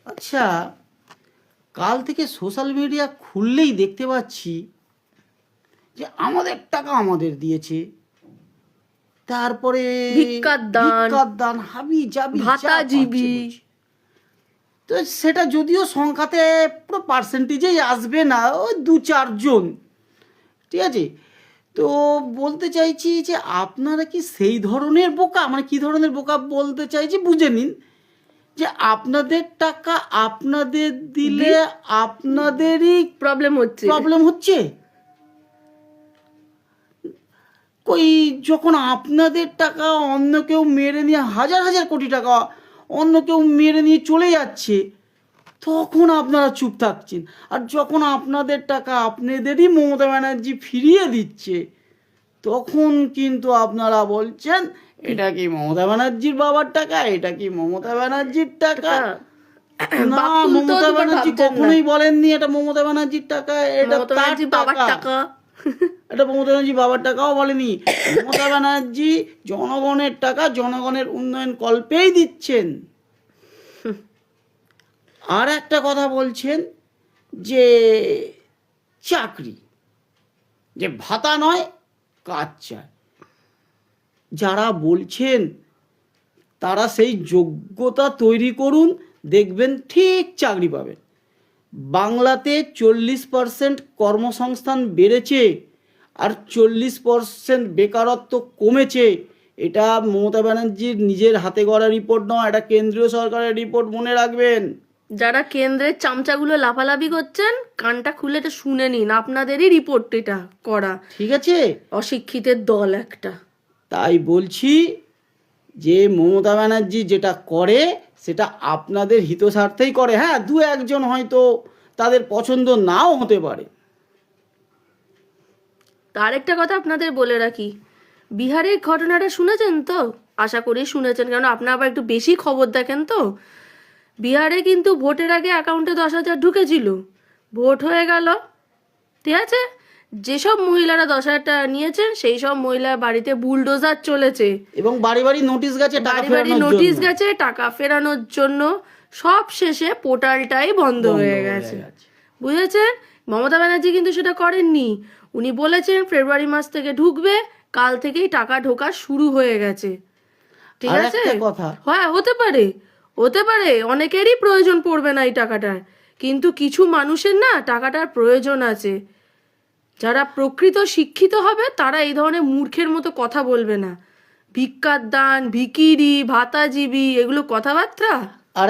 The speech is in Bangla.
আচ্ছা, কাল থেকে সোশ্যাল মিডিয়া খুললেই দেখতে পাচ্ছি যে আমাদের টাকা আমাদের দিয়েছে, তারপরে ভিক্ষার দান, ভিক্ষার দান, হাবি জাবি যা পাচ্ছে ভাতাজীবী। বলছে। তো সেটা যদিও সংখ্যাতে পুরো পার্সেন্টেজেই আসবে না, ওই 2-4 জন, ঠিক আছে। তো বলতে চাইছি যে আপনারা কি সেই ধরনের বোকা, মানে কি ধরনের বোকা বলতে চাইছি বুঝে নিন, যে আপনাদের টাকা আপনাদের দিলে আপনাদেরই প্রবলেম হচ্ছে। প্রবলেম হচ্ছে। কই যখন আপনাদের টাকা অন্য কেউ মেরে নিয়ে হাজার হাজার কোটি টাকা অন্য কেউ মেরে নিয়ে চলে যাচ্ছে, তখন আপনারা চুপ থাকছেন। আর যখন আপনাদের টাকা আপনাদেরই মমতা ব্যানার্জি ফিরিয়ে দিচ্ছে, তখন কিন্তু আপনারা বলছেন এটা কি মমতা ব্যানার্জির বাবার টাকা, এটা কি মমতা ব্যানার্জির টাকা। না, বাপুল তো মমতা দুবার ব্যানার্জি ভাবছেন না। কখনোই বলেননি এটা মমতা ব্যানার্জির টাকা, এটা মমতা তার ব্যানার্জি বাবার টাকা। টাকা। এটা মমতা ব্যানার্জি বাবার টাকাও বলেনি। মমতা ব্যানার্জি জনগণের টাকা জনগণের উন্নয়ন কল্পেই দিচ্ছেন। আর একটা কথা বলছেন যে চাকরি, যে ভাতা নয় কাজ চায়। যারা বলছেন তারা সেই যোগ্যতা তৈরি করুন, দেখবেন ঠিক চাকরি পাবেন। বাংলাতে 40% কর্মসংস্থান বেড়েছে আর 40% বেকারত্ব কমেছে। এটা মমতা ব্যানার্জির নিজের হাতে গড়া রিপোর্ট নয়, এটা কেন্দ্রীয় সরকারের রিপোর্ট, মনে রাখবেন। যারা কেন্দ্রের চামচাগুলো লাফালাফি করছেন, কানটা খুলে এটা শুনে নিন, আপনাদেরই রিপোর্ট এটা করা। ঠিক আছে, অশিক্ষিতের দল একটা। তাই বলছি যে মমতা ব্যানার্জি যেটা করে সেটা আপনাদের হিতস্বার্থেই করে। হ্যাঁ, 2-1 জন হয়তো তাদের পছন্দ নাও হতে পারে। তার একটা কথা আপনাদের বলে রাখি, বিহারের ঘটনাটা শুনেছেন তো? আশা করি শুনেছেন, কারণ আপনারা আবার একটু বেশি খবর দেখেন তো। বিহারে কিন্তু ভোটের আগে অ্যাকাউন্টে 10,000 ঢুকেছিল, ভোট হয়ে গেল, ঠিক আছে, যেসব মহিলারা 10,000 টাকা নিয়েছেন সেই সব মহিলার বাড়িতে বুলডোজার চলেছে, এবং বাড়ি বাড়ি নোটিশ গেছে টাকা বাড়ি বাড়ি ফেরানোর নোটিশ জন্য। গেছে টাকা ফেরানোর জন্য। সব শেষে পোর্টালটাই বন্ধ হয়ে গেছে, বুঝেছেন? মমতা ব্যানার্জি কিন্তু সেটা করেননি। উনি বলেছেন ফেব্রুয়ারি মাস থেকে ঢুকবে, কাল থেকেই টাকা ঢোকা শুরু হয়ে গেছে, ঠিক আর আছে। একটা কথা, হ্যাঁ, হতে পারে, হতে পারে অনেকেরই প্রয়োজন পড়বে না এই টাকাটার, কিন্তু কিছু মানুষের না টাকাটার প্রয়োজন আছে। যারা প্রকৃত শিক্ষিত হবে তারা এই ধরনের মূর্খের মতো কথা বলবে না। ভিক্ষার দান, ভিকিরি, ভাতাজীবী, এগুলো কথাবার্তা। আর